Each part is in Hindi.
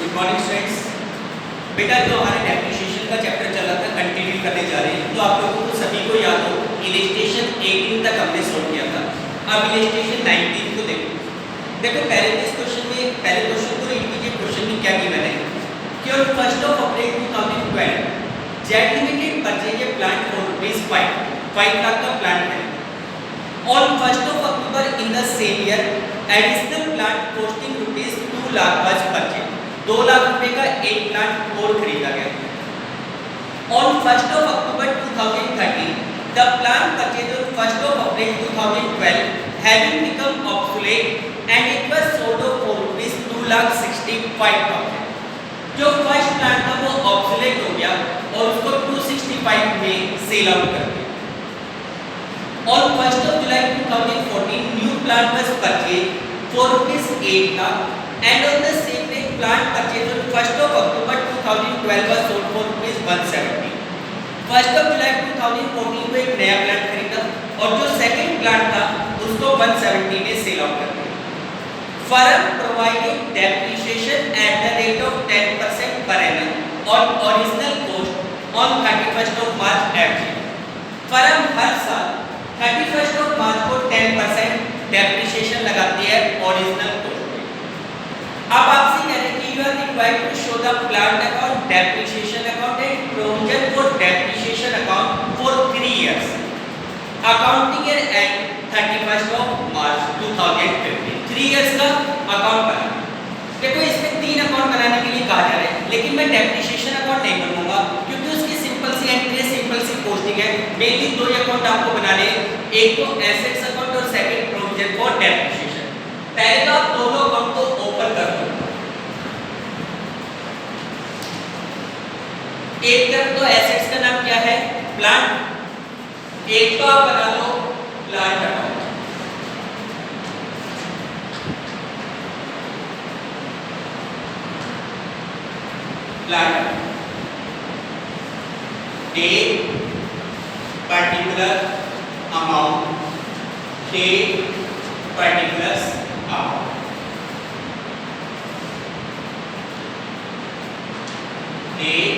Good morning students. बेटा जो हमारे डेप्रिसिएशन का चैप्टर चल रहा था कंटिन्यू करने जा रहे हैं। तो आप लोगों को सभी को याद हो इलस्ट्रेशन 18 तक हमने सॉल्व किया था। अब इलस्ट्रेशन 19 को देखो। पहले इस क्वेश्चन में पहले क्वेश्चन को रीड कीजिए। क्वेश्चन में क्या गिवन है कि on 1st of April 2012 jet limited purchase a plant for ₹5 lakh का प्लांट है। On 1st of October in the same year additional plant costing ₹2 lakh was purchased। 2 lakh रुपए का एक प्लांट और खरीदा गया। On 1st of October 2013 the plant purchased on 1st of April 2012 having become obsolete and it was sold for ₹2,65,000। जो फर्स्ट प्लांट था वो ऑब्सोलेट हो गया और उसको 265 में सेल आउट कर दिया। On 1st of July 2014 new plant was purchased for ₹8 lakh and on the same day plant purchased on 1st of October 2012 was sold for ₹170। 1st of July 2014 को एक नया प्लांट खरीदा और जो सेकंड प्लांट था उसको 170 में सेल आउट कर दिया। Firm provided depreciation at the rate of 10% per annum on original cost on 31st of March every year। Firm हर साल 31st of March को 10% डेप्रिसिएशन लगाती है ओरिजिनल कॉस्ट पे। अब आपसे कह रहे हैं कि you are required to show the plant account, depreciation account and provision for depreciation account for 3 years accounting year end 31st of March 2015। 3 years का अकाउंट बनाना। देखो इसमें 3 अकाउंट बनाने के लिए कहा जा रहा है, लेकिन मैं डेप्रिसिएशन अकाउंट नहीं बनूंगा क्योंकि उसकी सिंपल सी एंट्री है, सिंपल सी पोस्टिंग है। मेनली 2 अकाउंट आपको बनाने हैं, एक तो एसेट्स अकाउंट और सेकंड प्रोविजन फॉर डेप्रिसिएशन। पहले तो आप दोनों अकाउंट को ओपन कर दो। एक तरफ तो एसेट्स का नाम क्या है, प्लांट, एक तो आप बना लो plant account. Plant take particular amount, take particulars amount, take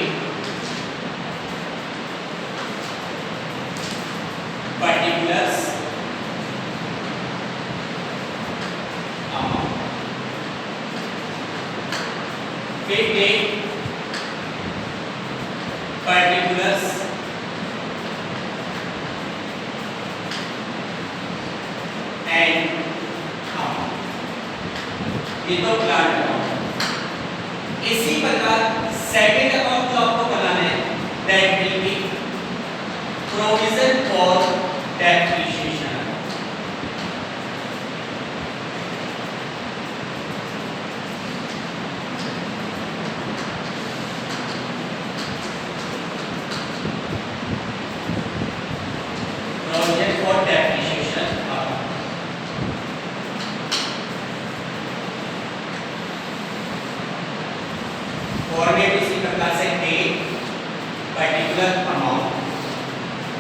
particulars amount, फिर take particulars and amount। ये तो प्लांट अकाउंट। इसी प्रकार सेकंड अकाउंट जो आपको बनाना है that will be provision for depreciation. Format इसी प्रकार से take particular amount,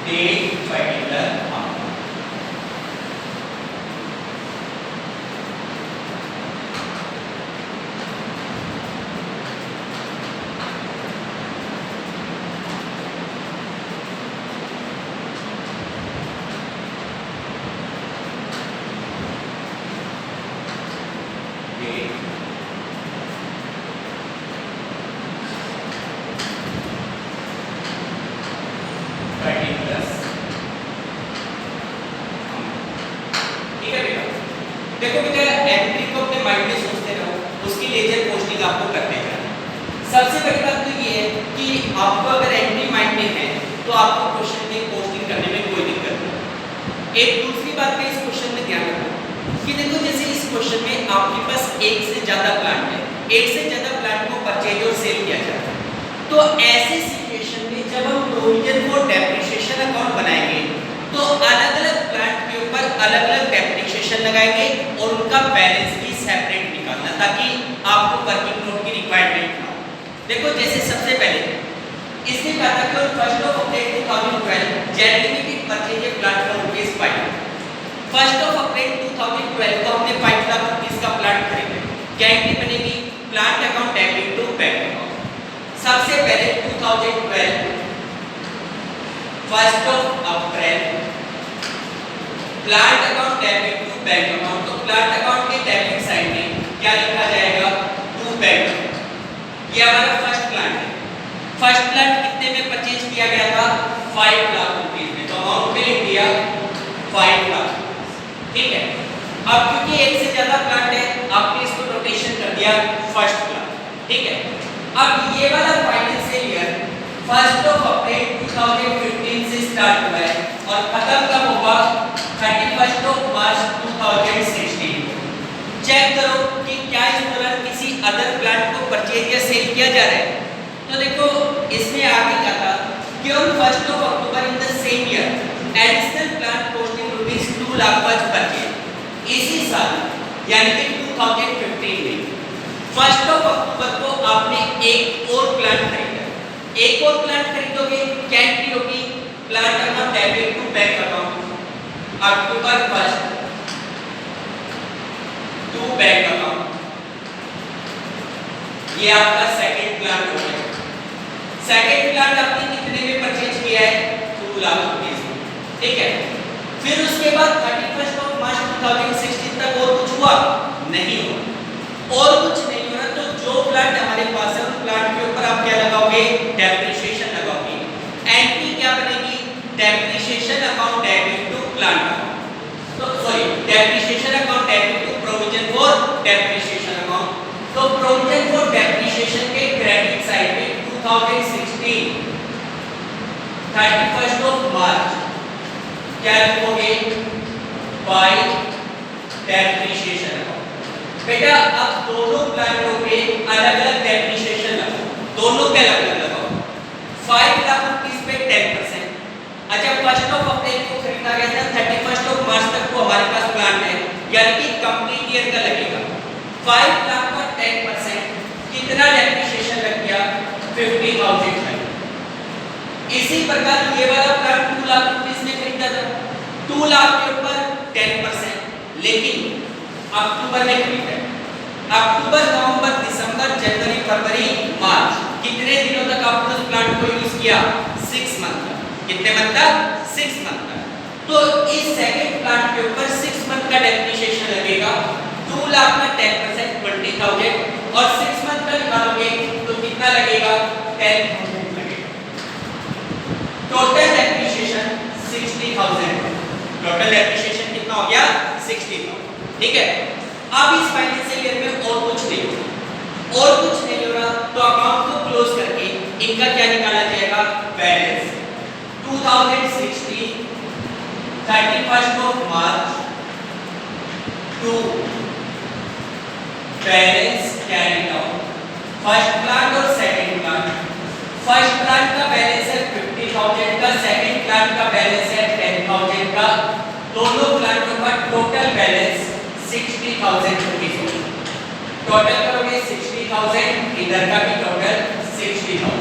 take particular amount. देखो बेटा एंट्री को अपने माइंड में सोचते रहो, उसकी लेजर पोस्टिंग आपको करने जाना है। सबसे बड़ी बात तो ये है कि आपको अगर एंट्री माइंड में है तो आपको क्वेश्चन में पोस्टिंग करने में कोई दिक्कत नहीं। एक दूसरी बात का इस क्वेश्चन में ध्यान रखो कि देखो जैसे इस क्वेश्चन में आपके पास एक से ज्यादा प्लांट है, एक से ज्यादा प्लांट को परचेज और सेल किया जाता है, तो ऐसे सिचुएशन में जब हम प्रोविजन फॉर डेप्रिसिएशन अकाउंट बनाएंगे तो अलग अलग प्लांट के ऊपर अलग अलग डेप्रिसिएशन लगाएंगे और उनका बैलेंस भी सेपरेट निकालना ताकि आपको वर्किंग नोट की रिक्वायरमेंट ना हो। देखो जैसे सबसे पहले इसने कहा था कि 1st of April 2012 jet limited purchase a plant for ₹5। 1st of April 2012 को हमने ₹5 लाख का प्लांट खरीदा। क्या एंट्री बनेगी, प्लांट अकाउंट डेबिट टू 2012 1 अप्रैल plant account debit to bank account. तो प्लांट अकाउंट के डेबिट साइड में क्या लिखा जाएगा? To bank. ये हमारा फर्स्ट प्लांट है। फर्स्ट प्लांट कितने में परचेज किया गया था? 5 लाख रुपए में। तो अमाउंट में लिख दिया 5 लाख। ठीक है। अब क्योंकि एक से ज्यादा प्लांट है, आपने इसको रोटेशन कर दिया फर्स्ट प्लांट। ठीक है। अब ये वाला फाइनेंशियल ईयर 1 अप्रैल 2015 से स्टार्ट हुआ है और खत्म कब होगा? 31 मार्च 2016। चेक करो कि क्या इस दौरान किसी अदर प्लांट को परचेज या सेल किया जा रहा है। तो देखो इसमें आगे क्या था कि on 1 October in the same year additional plant costing rupees 2 lakh was purchased। इसी साल यानी कि 2015 में 1 अक्टूबर को आपने एक और प्लांट खरीदा। एक और प्लांट खरीदोगे क्या एंट्री होगी? Plant account debit to bank account अक्टूबर 1 टू बैंक अकाउंट। ये आपका सेकंड प्लांट हो गया। सेकंड प्लांट आपने कितने में परचेज किया है? 2 लाख रुपए में। ठीक है। फिर उसके बाद 31 मार्च 2016 तक और कुछ हुआ? नहीं हुआ। और कुछ नहीं हो रहा तो जो प्लांट हमारे पास है उस प्लांट के ऊपर आप क्या लगाओगे? डेप्रिसिएशन लगाओगे। एंट्री क्या बनेगी? Depreciation account debit to plant account. तो sorry, depreciation account debit to provision for depreciation account. तो प्रोविजन फॉर डेप्रिसिएशन के क्रेडिट साइड में 2016 31 मार्च क्या लिखोगे? By depreciation account. बेटा अब दोनों प्लांटों पे अलग-अलग डेप्रिसिएशन लगाओ। दोनों पे अलग-अलग लगाओ। 5 लाख रुपीस पे 10%। अच्छा 1 अप्रैल को खरीदा गया था, 31 मार्च तक को हमारे पास प्लांट है यानी कि कंप्लीट ईयर का लगेगा। 5 लाख का 10% कितना डेप्रिसिएशन लग गया? 50,000 का। इसी प्रकार ये वाला प्लांट 2 लाख रुपीस में खरीदा था। 2 लाख के ऊपर 10%, लेकिन अक्टूबर में खरीदा। अक्टूबर, नवंबर, दिसंबर, जनवरी, फरवरी, मार्च कितने दिनों तक आपने उस प्लांट को यूज किया? 6 मंथ तक। कितने मंथ तक? 6 मंथ तक। तो इस सेकंड प्लांट के ऊपर 6 मंथ का डेप्रिसिएशन लगेगा। 2 लाख का 10% 20,000 और 6 मंथ का निकालोगे तो कितना लगेगा? 10,000 लगेगा। Total depreciation 60,000। टोटल डेप्रिसिएशन कितना हो गया? 60,000। ठीक है। अब इस फाइनेंशियल ईयर में और कुछ नहीं हो रहा, और कुछ नहीं हो रहा तो अकाउंट को क्लोज करके इनका क्या निकाला जाएगा? Balance. 2016 31 March two balance carried out. First plant और सेकंड प्लांट। फर्स्ट प्लांट का बैलेंस है 50,000 का, सेकंड प्लांट का बैलेंस है 10,000 का। दोनों प्लांटों का टोटल बैलेंस 60,000 रुपीस होगा। टोटल करोगे 60,000, इधर का भी टोटल 60,000।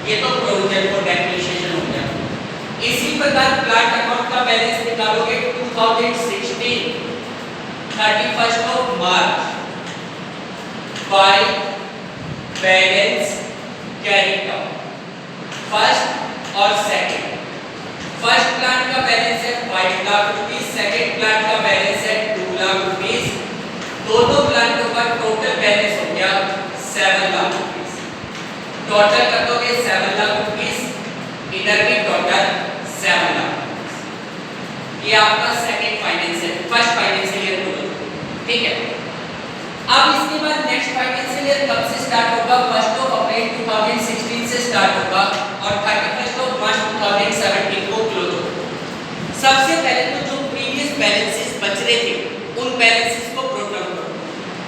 ये तो प्रोविजन फॉर डेप्रिसिएशन हो गया। इसी प्रकार प्लांट अकाउंट का बैलेंस निकालोगे 2016 31 March by balance carried out. First और सेकंड। फर्स्ट प्लांट का बैलेंस है 5 लाख रुपीस, सेकंड प्लांट का बैलेंस है 2 लाख रुपीस। दोनों प्लांटों का टोटल बैलेंस हो गया 7 लाख रुपीस। टोटल कर दोगे 7 लाख रुपीस, इधर भी टोटल 7 लाख रुपीस। ये आपका second financial, first financial year बोलो। ठीक है। अब इसके बाद नेक्स्ट फाइनेंशियल ईयर कब से स्टार्ट होगा? 1 अप्रैल 2016 से स्टार्ट होगा और 31 मार्च 2017 को क्लोज होगा। सबसे पहले तो जो प्रीवियस बैलेंसेस बच रहे थे उन बैलेंसेस को प्रोट डाउन करो।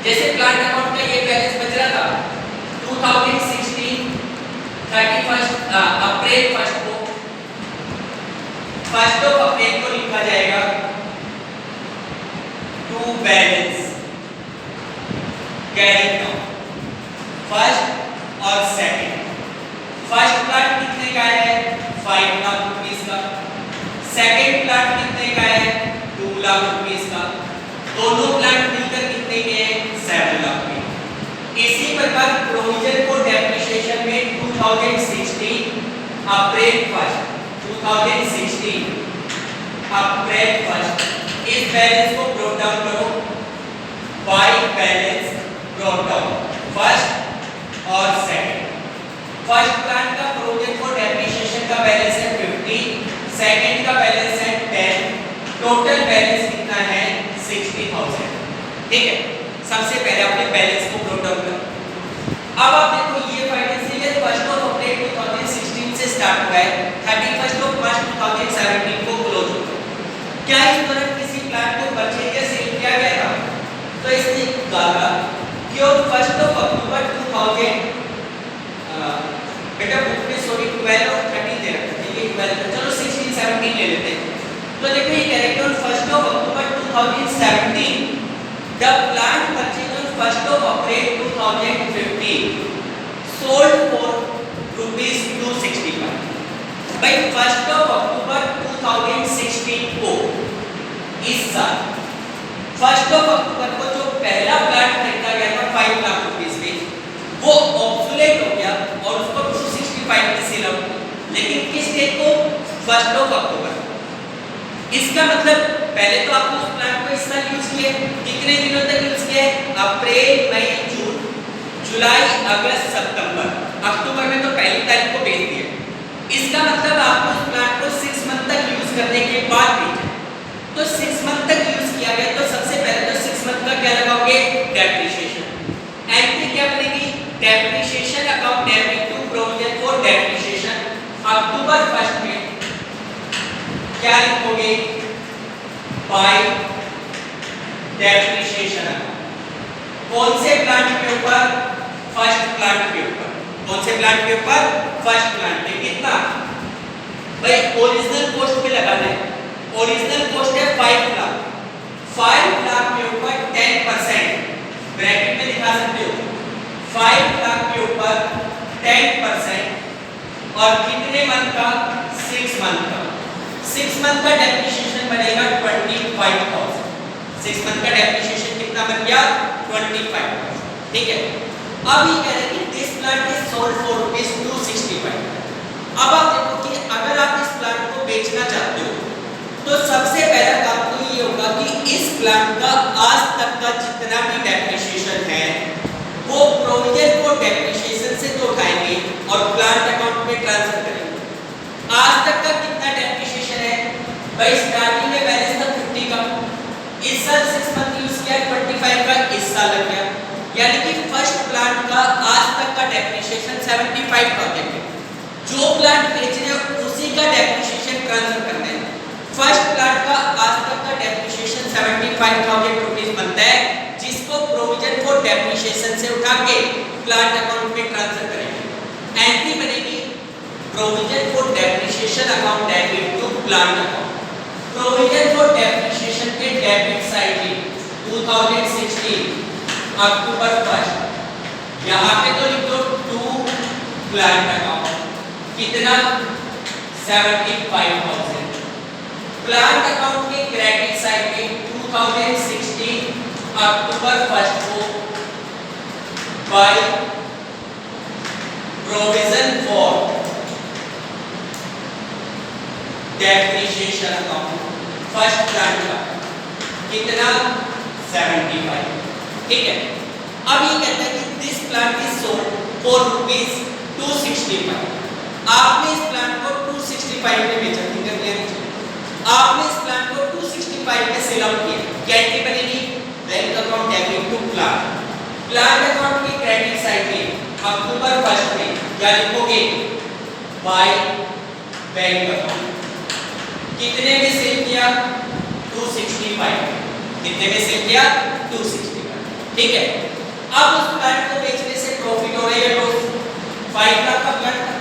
जैसे प्लांट अकाउंट का ये बैलेंस बच रहा था 2016 31 अप्रैल 1 को 1 अप्रैल को लिखा जाएगा to balance carried out first और सेकंड। फर्स्ट प्लांट कितने का है? 5 लाख रुपीस का। सेकंड प्लांट कितने का है? 2 लाख रुपीस का। दोनों प्लांट मिलकर कितने के हैं? 7 लाख के। इसी प्रकार प्रोविजन फॉर डेप्रिसिएशन में 2 2016 अप्रैल 1 2016 अप्रैल 1 इस बैलेंस को ब्रोट डाउन करो by balance brought down first और सेकंड। फर्स्ट प्लांट का प्रोजेक्ट फॉर डेप्रिसिएशन का बैलेंस है 50, सेकंड का बैलेंस है 10, टोटल बैलेंस कितना है 60,000। ठीक है, सबसे पहले अपने बैलेंस को ब्रोट डाउन करो। अब आप देखो ये फाइनेंशियल ईयर 1 अप्रैल 2016 से स्टार्ट हुआ है, 31 मार्च 2017 को क्लोज होगा। क्या इस दौरान किसी प्लांट को परचेज या सेल किया गया था? तो इसने कहा कि on 1 अक्टूबर 2000 बेटा बुक में सॉरी 12 और 13 दे रखा है, ये 12 चलो 16 17 ले लेते हैं। तो देखो ये correct on 1 October 2017 the plant purchased on 1 April 2015 sold for rupees 265। भाई 1 अक्टूबर 2016 को इस साल 1 अक्टूबर को जो पहला प्लांट खरीदा गया था 5 लाख रुपीस में, वो ऑब्सोलेट हो गया और उसको 265 में सेल आउट। लेकिन किस डेट को? 1 अक्टूबर। इसका मतलब पहले तो आपने उस प्लांट को इस साल यूज किया, कितने दिनों तक यूज किया? अप्रैल मई जून जुलाई अगस्त सितंबर, अक्टूबर में तो पहली तारीख को बेच दिया। इसका मतलब आपको उस प्लांट को 6 मंथ तक यूज करने के बाद बेचा। तो 6 मंथ तक यूज किया गया तो सबसे पहले तो 6 मंथ का क्या लगाओगे? डेप्रिसिएशन। एंट्री क्या बनेगी? Depreciation account debit to provision for depreciation. October 1 में क्या लिखोगे? By depreciation account. कौन से प्लांट के ऊपर? फर्स्ट प्लांट के ऊपर। कौन से प्लांट के ऊपर? फर्स्ट प्लांट पे। कितना? भाई ओरिजिनल कॉस्ट पे लगा दे। ओरिजिनल कॉस्ट है 5 लाख। 5 लाख के ऊपर 10% ब्रैकेट में दिखा सकते हो। 5 लाख के ऊपर 10% और कितने मंथ का? 6 मंथ का। 6 मंथ का डेप्रिसिएशन बनेगा 25,000। 6 मंथ का डेप्रिसिएशन कितना बन गया? 25,000। ठीक है, अब ये कह रहे हैं कि this plant is sold for rupees 265। अब आप देखो कि अगर आप इस प्लांट को बेचना चाहते हो तो सबसे पहला काम तो ये होगा कि इस प्लांट का आज तक का जितना भी डेप्रिसिएशन है वो प्रोविजन फॉर डेप्रिसिएशन से तो उठाएंगे और प्लांट अकाउंट में ट्रांसफर करेंगे। आज तक का कितना डेप्रिसिएशन है? भाई स्टार्टिंग में बैलेंस था 50 का, इस साल 6 मंथ यूज किया 25 का, इस साल लग गया, यानी कि फर्स्ट प्लांट का आज तक का डेप्रिसिएशन 75,000 है। जो प्लांट बेच रहे हो उसी का डेप्रिसिएशन ट्रांसफर करना है। फर्स्ट प्लांट का आज तक का डेप्रिसिएशन 75,000 रुपीस बनता है, जिसको प्रोविजन फॉर डेप्रिसिएशन से उठा के प्लांट अकाउंट में ट्रांसफर करेंगे। एंट्री बनेगी provision for depreciation account debit to plant account. Provision for depreciation के डेबिट साइड में 2016 अक्टूबर 1 यहाँ पे तो लिख दो टू प्लांट अकाउंट। कितना? 75,000। प्लांट अकाउंट के क्रेडिट साइड में 2016 अक्टूबर 1 को bye provision for depreciation account first plant का कितना? 75। ठीक है, अब ये कहता है कि this plant is sold for rupees 265। आपने इस प्लांट को 265 में बेचा, ठीक है, आपने इस प्लांट को 265 में सेल आउट किया। क्या एंट्री बनेगी? Bank account debit to plant. Plant account की क्रेडिट साइड में अक्टूबर 1 में क्या लिखोगे? By bank account. कितने में सेल किया? 265। कितने में सेल किया? 265। ठीक है, अब उस प्लांट को बेचने से प्रॉफिट हो रहा है या लॉस? 5 लाख का प्लांट था,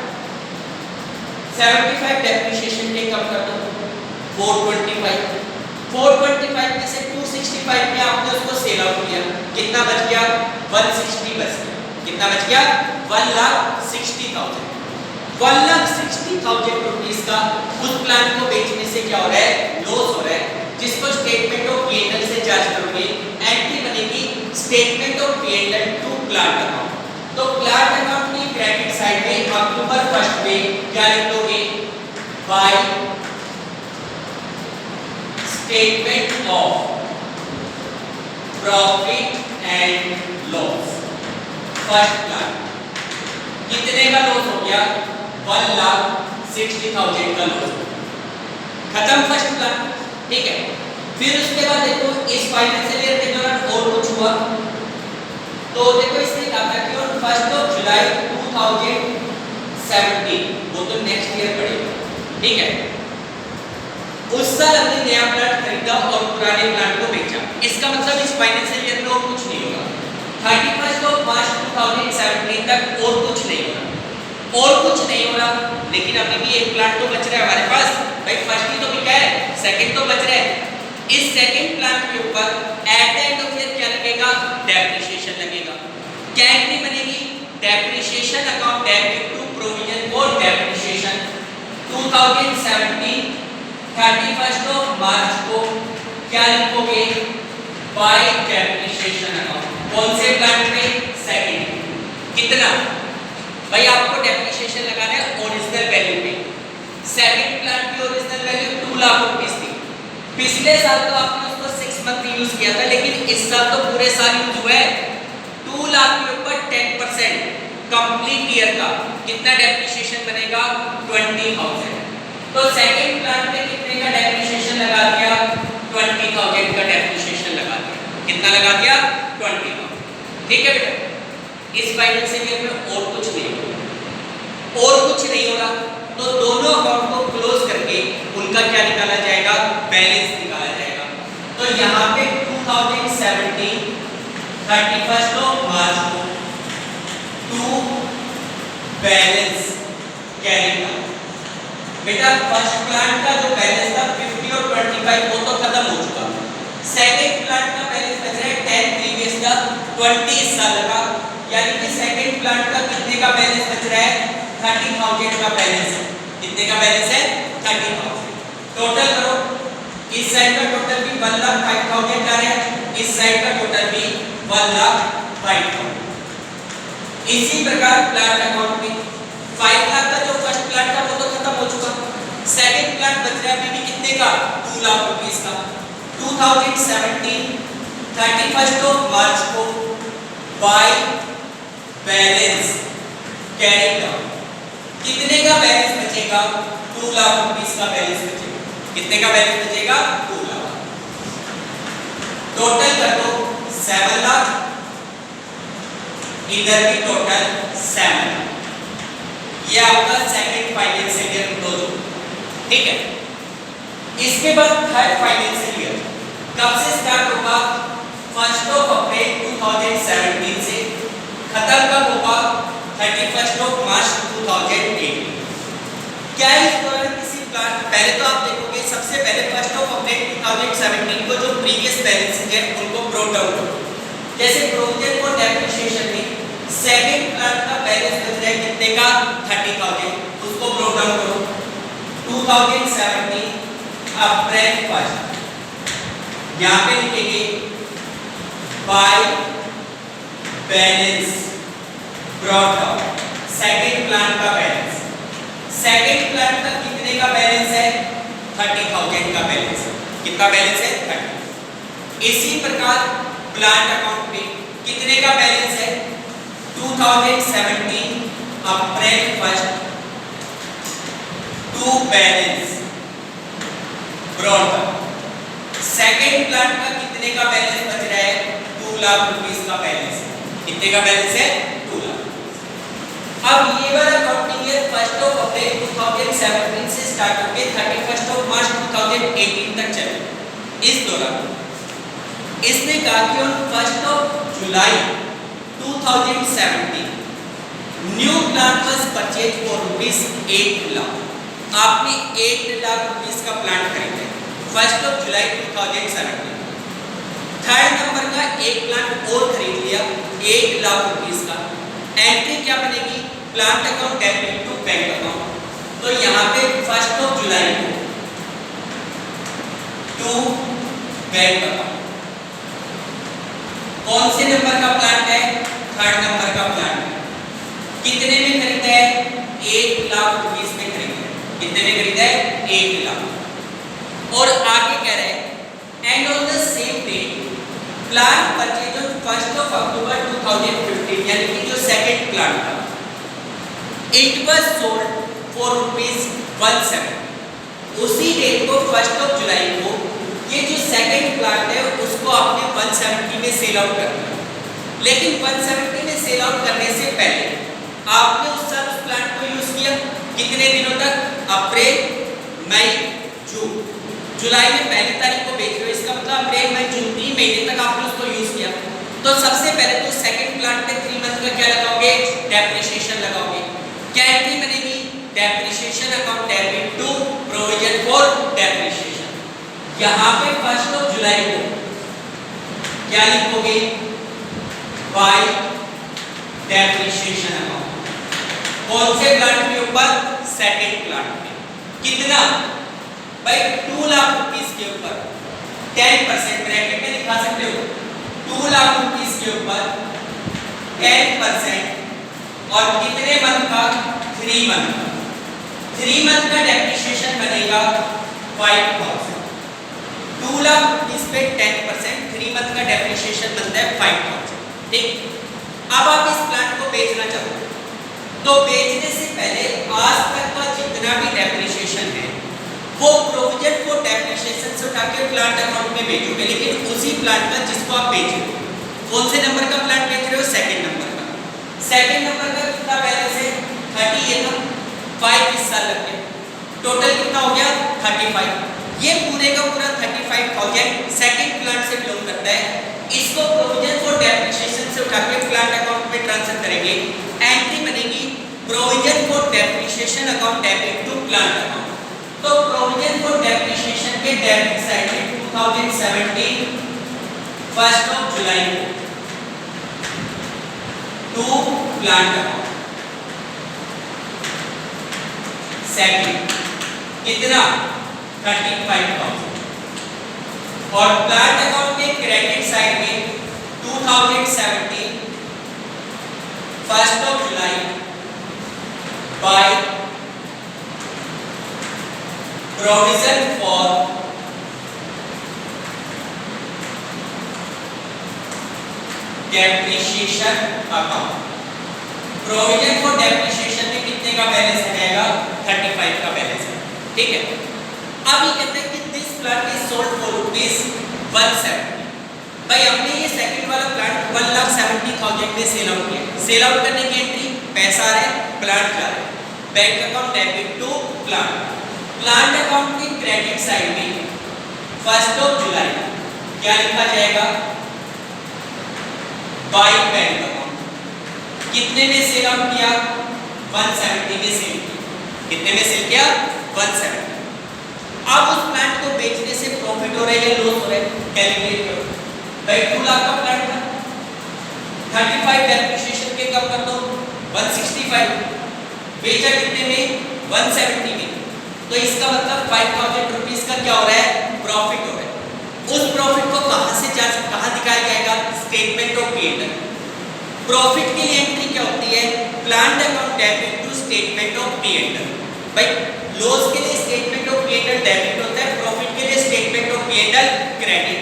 75 डेप्रिसिएशन के कम कर दो 425। 425 में से 265 में आपने उसको सेल आउट किया, कितना बच गया? 160 बच गया। कितना बच गया? 1,60,000। 1,60,000 रुपीस का उस प्लांट को बेचने से क्या हो रहा है? लॉस हो रहा है, जिसको स्टेटमेंट ऑफ पी&एल से चार्ज करोगे। एंट्री बनेगी statement of P and L to plant account. तो प्लांट अकाउंट की क्रेडिट साइड में क्या लिख दोगे, by statement of profit and loss. First plan कितने का लॉस हो गया, 1,60,000 का लॉस, खत्म फर्स्ट प्लान। ठीक है, फिर उसके बाद देखो इस फाइनेंशियल ईयर के दौरान और कुछ हुआ, तो देखो इसने कहा था कि ऑन 1 जुलाई 2017, वो तो नेक्स्ट ईयर पड़ेगा। ठीक है, उस साल हमने नया प्लांट खरीदा और पुराने प्लांट को बेचा, इसका मतलब इस फाइनेंशियल ईयर में और कुछ नहीं होगा। 31 मार्च 2017 तक और कुछ नहीं हो रहा, और कुछ नहीं हो रहा, लेकिन अभी भी एक प्लांट तो बच रहा है हमारे पास। भाई फर्स्ट ही तो बिका है, सेकंड तो बच रहा है। इस सेकंड प्लांट के ऊपर at the end of year क्या लगेगा, डेप्रिसिएशन लगेगा। क्या एंट्री बनेगी, depreciation account debit to provision for depreciation 2017 31 मार्च को क्या लिखोगे, बाय डेप्रिसिएशन अकाउंट। कौन से प्लांट में, सेकंड। कितना, भाई आपको डेप्रिसिएशन लगाना है ओरिजिनल वैल्यू पे। सेकंड प्लांट की ओरिजिनल वैल्यू 2 लाख रुपीस थी। पिछले साल तो आपने उसको 6 मंथ यूज किया था, लेकिन इस साल तो पूरे साल यूज हुआ है। 2 लाख के ऊपर 10% कंप्लीट ईयर का कितना डेप्रिसिएशन बनेगा, 20,000। तो सेकंड प्लांट में कितने का डेप्रिसिएशन लगा दिया, 20,000 का डेप्रिसिएशन लगा दिया। कितना लगा दिया, 20,000। ठीक है बेटा, इस फाइनेंशियल ईयर में और कुछ नहीं हो रहा, और कुछ नहीं हो रहा, तो दोनों अकाउंट को क्लोज करके उनका क्या निकाला जाएगा, बैलेंस निकाला जाएगा। तो यहाँ पे 2017 31 मार्च को टू बैलेंस कैरी था। बेटा फर्स्ट प्लांट का जो बैलेंस था 50 और 25 वो तो खत्म हो चुका। सेकंड प्लांट का बैलेंस बच रहा है 10 प्रीवियस का 20 साल का, यानी कि सेकंड प्लांट का कितने का बैलेंस बच रहा है, 30,000 का बैलेंस है। कितने का बैलेंस है, 30,000। टोटल करो, इस साइड का टोटल भी 1,05,000 जा रहा है, इस साइड का टोटल भी 1,05,000। इसी प्रकार प्लांट अकाउंट में 5 लाख का जो फर्स्ट प्लांट था वो तो खत्म हो चुका। सेकंड प्लांट बच रहा है अभी भी कितने का, 2 लाख रुपीस का। 2017 31 मार्च को बाय बैलेंस कैरी डाउन कितने का बैलेंस बचेगा, 2 लाख रुपीस का बैलेंस बचेगा। कितने का बैलेंस बचेगा, 2 लाख। टोटल कर दो 7 लाख, इधर भी टोटल 7 लाख। ये आपका सेकंड फाइनेंशियल ईयर क्लोज हो। ठीक है, इसके बाद थर्ड फाइनेंशियल ईयर कब से स्टार्ट होगा, 1 अप्रैल 2017 से, खत्म कब होगा, 31 मार्च 2018। क्या इस दौरान किसी प्लांट, पहले तो आप देखोगे सबसे पहले 1 अप्रैल 2017 को जो प्रीवियस बैलेंस है उनको ब्रोट डाउन करो। जैसे प्रोविजन फॉर डेप्रिसिएशन में सेकंड प्लांट का बैलेंस बच रहा है कितने का, 30,000, उसको ब्रोट डाउन करो। 2017 अप्रैल 1 यहाँ पे लिखेंगे by balance brought down second plant का बैलेंस। सेकंड प्लांट का कितने का बैलेंस है, 30,000 का बैलेंस है। कितना बैलेंस है, 30। इसी प्रकार प्लांट अकाउंट में कितने का बैलेंस है, 2017 अप्रैल 1 to balance brought down second plant का कितने का बैलेंस बच रहा है, 2 लाख रुपीस का बैलेंस है। कितने का बैलेंस है, 2 लाख। अब ये वाला अकाउंटिंग ईयर 1 अप्रैल 2017 से स्टार्ट होकर 31 मार्च 2018 तक चले। इस दौरान इसने कहा कि on 1 July 2017 new plant was purchase for rupees 8 lakh. आपने 8 लाख रुपीस का प्लांट खरीदा 1 जुलाई 2017। थर्ड नंबर का एक प्लांट और खरीद लिया 8 लाख रुपीस का। एंट्री क्या बनेगी, plant account debit to bank account. तो यहाँ पे 1 जुलाई को टू बैंक अकाउंट। कौन से नंबर का प्लांट है, थर्ड नंबर का प्लांट है। कितने में खरीदा है, 1 लाख रुपीस में खरीदा। कितने में खरीदा है? 1 लाख। और आगे कह रहे हैं and on the same day plant purchase on 1 अक्टूबर 2015, यानी कि जो सेकंड प्लांट था, इट वाज सोल्ड फॉर ₹170। उसी डेट को 1 जुलाई को ये जो सेकंड प्लांट है उसको आपने 170 में सेल आउट कर दिया। लेकिन 170 में सेल आउट करने से पहले आपने उस साल उस प्लांट को यूज किया कितने दिनों तक? अप्रैल, मई, जून। जुलाई में 1 तारीख को बेच रहे हो, इसका मतलब अप्रैल, मई, जून 3 महीने तक आपने उसको यूज किया। तो सबसे पहले तो सेकंड प्लांट में 3 मंथ का क्या लगाओगे? डेप्रिसिएशन लगाओगे। क्या एंट्री बनेगी? Depreciation account debit to provision for depreciation. यहाँ पे 1 जुलाई को क्या लिखोगे? By depreciation account. कौन से प्लांट के ऊपर? सेकंड प्लांट में। कितना? भाई 2 लाख रुपीस के ऊपर 10% ब्रैकेट में लिखा सकते हो। 2 लाख रुपीस के ऊपर 10% और कितने मंथ का? 3 मंथ का। 3 मंथ का डेप्रिसिएशन बनेगा 5000। 2 लाख रुपीस पे 10%, 3 मंथ का डेप्रिसिएशन बनता है 5000। ठीक। अब आप इस प्लांट को बेचना चाहो तो बेचने से पहले आज तक का जितना भी डेप्रिसिएशन है वो प्रोविजन फॉर डेप्रिसिएशन से उठा के प्लांट अकाउंट में भेजोगे, लेकिन उसी प्लांट का जिसको आप बेच रहे हो। कौन से नंबर का प्लांट बेच रहे हो? सेकंड नंबर का। सेकंड नंबर का कितना बैलेंस है? 30 है ना, 5 साल लग गए, टोटल कितना हो गया? 35। ये पूरे का पूरा 35,000 सेकंड प्लांट से बिलोंग करता है। इसको प्रोविजन फॉर डेप्रिसिएशन से उठा के प्लांट अकाउंट में ट्रांसफर करेंगे। एंट्री बनेगी provision for depreciation account debit to plant account. तो प्रोविजन फॉर डेप्रिसिएशन के डेबिट साइड में 2017 1 जुलाई को टू प्लांट अकाउंट। सेकंड कितना? 35,000। और प्लांट अकाउंट के क्रेडिट साइड में 2017 1 July by provision for depreciation account. Provision for depreciation में कितने का बैलेंस आ जाएगा? 35 का बैलेंस है। ठीक है। अब ये कहते हैं कि this plant is sold for ₹170। भाई हमने ये सेकंड वाला प्लांट 1,70,000 में सेल आउट किया। सेल आउट करने की एंट्री पैसा आ रहा है, प्लांट जा रहा है, bank account debit to plant. Plant account की क्रेडिट साइड में 1 जुलाई क्या लिखा जाएगा? By bank account. कितने में सेल आउट किया? 170 में सेल किया। कितने में सेल किया? 170। अब उस प्लांट को बेचने से प्रॉफिट हो रहा है या लॉस हो रहा है? कैलकुलेट करो। भाई 2 लाख का प्लांट था, 35 डेप्रिसिएशन के कम कर दो 165, बेचा कितने में? 170 में। तो इसका मतलब 5,000 रुपीस का क्या हो रहा है? प्रॉफिट हो रहा है। उस प्रॉफिट को कहां दिखाया जाएगा? Statement of P&L। प्रॉफिट के लिए एंट्री क्या होती है? Plant account debit to statement of P&L। भाई लॉस के लिए स्टेटमेंट ऑफ P&L डेबिट होता है, प्रॉफिट के लिए statement of P&L credit.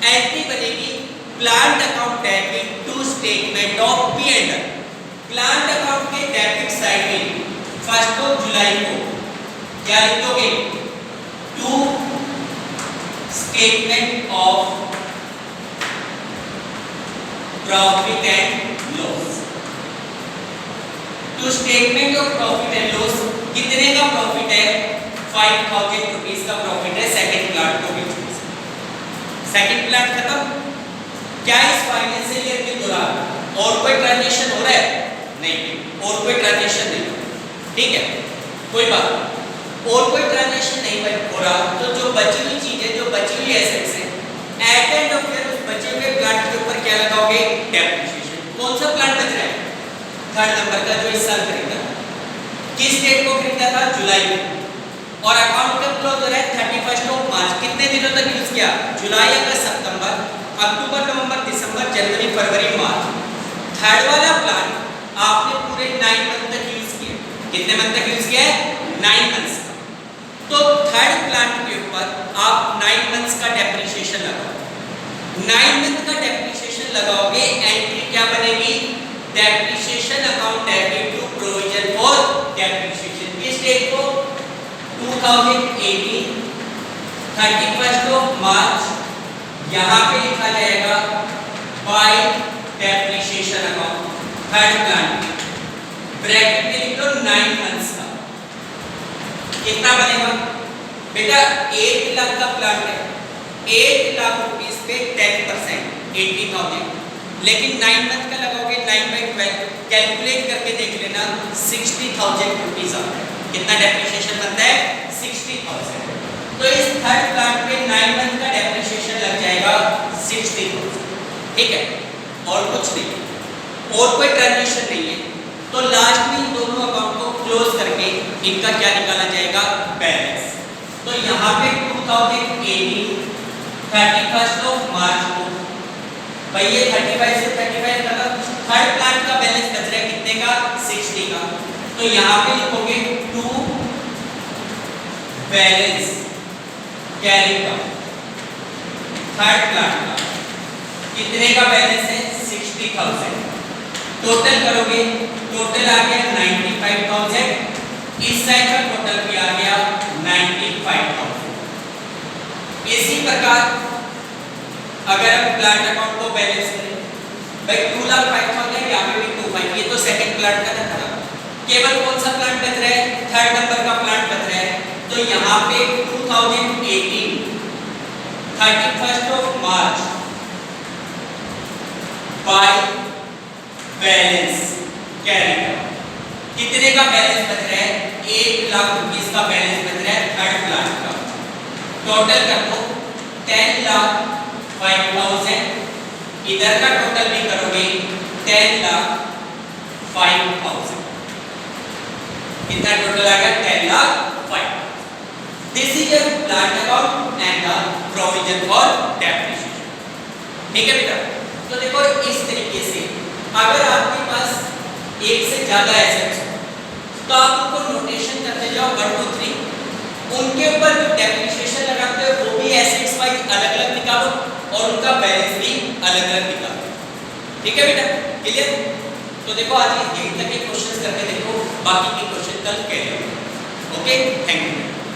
Entry बनेगी plant account debit to statement of P&L। Plant account के डेबिट साइड में 1 जुलाई को क्या लिख दोगे? To statement of profit and loss. To statement of profit and loss कितने का प्रॉफिट है? 5,000 रुपीस का प्रॉफिट है सेकंड प्लांट को बेचने से। सेकंड प्लांट खत्म। क्या इस फाइनेंशियल ईयर के दौरान और कोई ट्रांजैक्शन हो रहा है? नहीं, और कोई ट्रांजैक्शन नहीं। ठीक है, कोई बात नहीं। और कोई ट्रांजैक्शन नहीं हो रहा तो जो बची हुई चीजें, जो बची हुई एसेट्स हैं, एट एंड ऑफ ईयर उस बचे हुए प्लांट के ऊपर क्या लगाओगे? डेप्रिसिएशन। कौन सा प्लांट बच रहा है? 3rd नंबर का, जो इस साल खरीदा। किस डेट को खरीदा था? जुलाई में। और अकाउंट कब क्लोज हो रहा है? 31 मार्च। कितने दिनों तक यूज किया? जुलाई, अगस्त, सितंबर, अक्टूबर, नवंबर, दिसंबर, जनवरी, फरवरी, मार्च। 3rd वाला प्लान आपने पूरे 9 मंथ तक यूज किया। कितने मंथ तक यूज किया है? 9 मंथ्स। तो थर्ड प्लांट के ऊपर आप 9 मंथ्स का डेप्रिसिएशन लगाओ। 9 मंथ का डेप्रिसिएशन लगाओगे, एंट्री क्या बनेगी? Depreciation account debit to provision for depreciation. किस डेट को? 2018 31 ऑफ मार्च। यहाँ पे लिखा जाएगा by depreciation account third plant, bracket में लिख लो 9 मंथ्स का। कितना बनेगा बेटा? 8 लाख का प्लांट है, 8 लाख रुपीस पे 10% 80,000, लेकिन 9 मंथ का लगाओगे 9/12 कैलकुलेट करके देख लेना 60,000 रुपीस आता है। कितना डेप्रिसिएशन बनता है? 60,000। तो इस थर्ड प्लांट पे 9 मंथ का डेप्रिसिएशन लग जाएगा 60,000। ठीक है, और कुछ नहीं, और कोई ट्रांजेक्शन नहीं है। तो लास्ट में इन दोनों अकाउंट को क्लोज करके इनका क्या निकाला जाएगा? बैलेंस। तो यहाँ पे 2018 31 ऑफ मार्च को भाई ये 35 से 35 लगा, थर्ड प्लांट का बैलेंस बच रहा है कितने का? 60 का। तो यहाँ पे लिखोगे टू बैलेंस कैरी का थर्ड प्लांट का कितने का बैलेंस है? 60,000। टोटल करोगे, टोटल आ गया 95,000, इस साइड का टोटल भी आ गया 95,000। इसी प्रकार अगर हम प्लांट अकाउंट को बैलेंस करें, भाई 2,05,000 यहाँ पे भी 25, ये तो सेकंड प्लांट का था, केवल कौन सा प्लांट बच रहा है? थर्ड नंबर का प्लांट बच रहा है। तो यहाँ पे 2018 31 of March by balance carry का कितने का बैलेंस बच रहा है? 1 लाख रुपीस का बैलेंस बच रहा है थर्ड प्लांट का। टोटल कर दो 10,05,000, इधर का टोटल भी करोगे 10,05,000। कितना टोटल आ गया? 10,05,000। This is your plant account and the provision for depreciation. ठीक है बेटा? तो देखो इस तरीके से अगर आपके पास एक से ज्यादा एसेट्स हो तो आप उनको नोटेशन करते जाओ 1 2 3, उनके ऊपर जो डेप्रिसिएशन लगाते हो वो भी एसेट्स वाइज अलग-अलग निकालो और उनका बैलेंस भी अलग-अलग निकालो। ठीक है बेटा? क्लियर? तो देखो आज यहीं तक के क्वेश्चंस करके देखो, बाकी के क्वेश्चन कल करेंगे। Okay, thank you.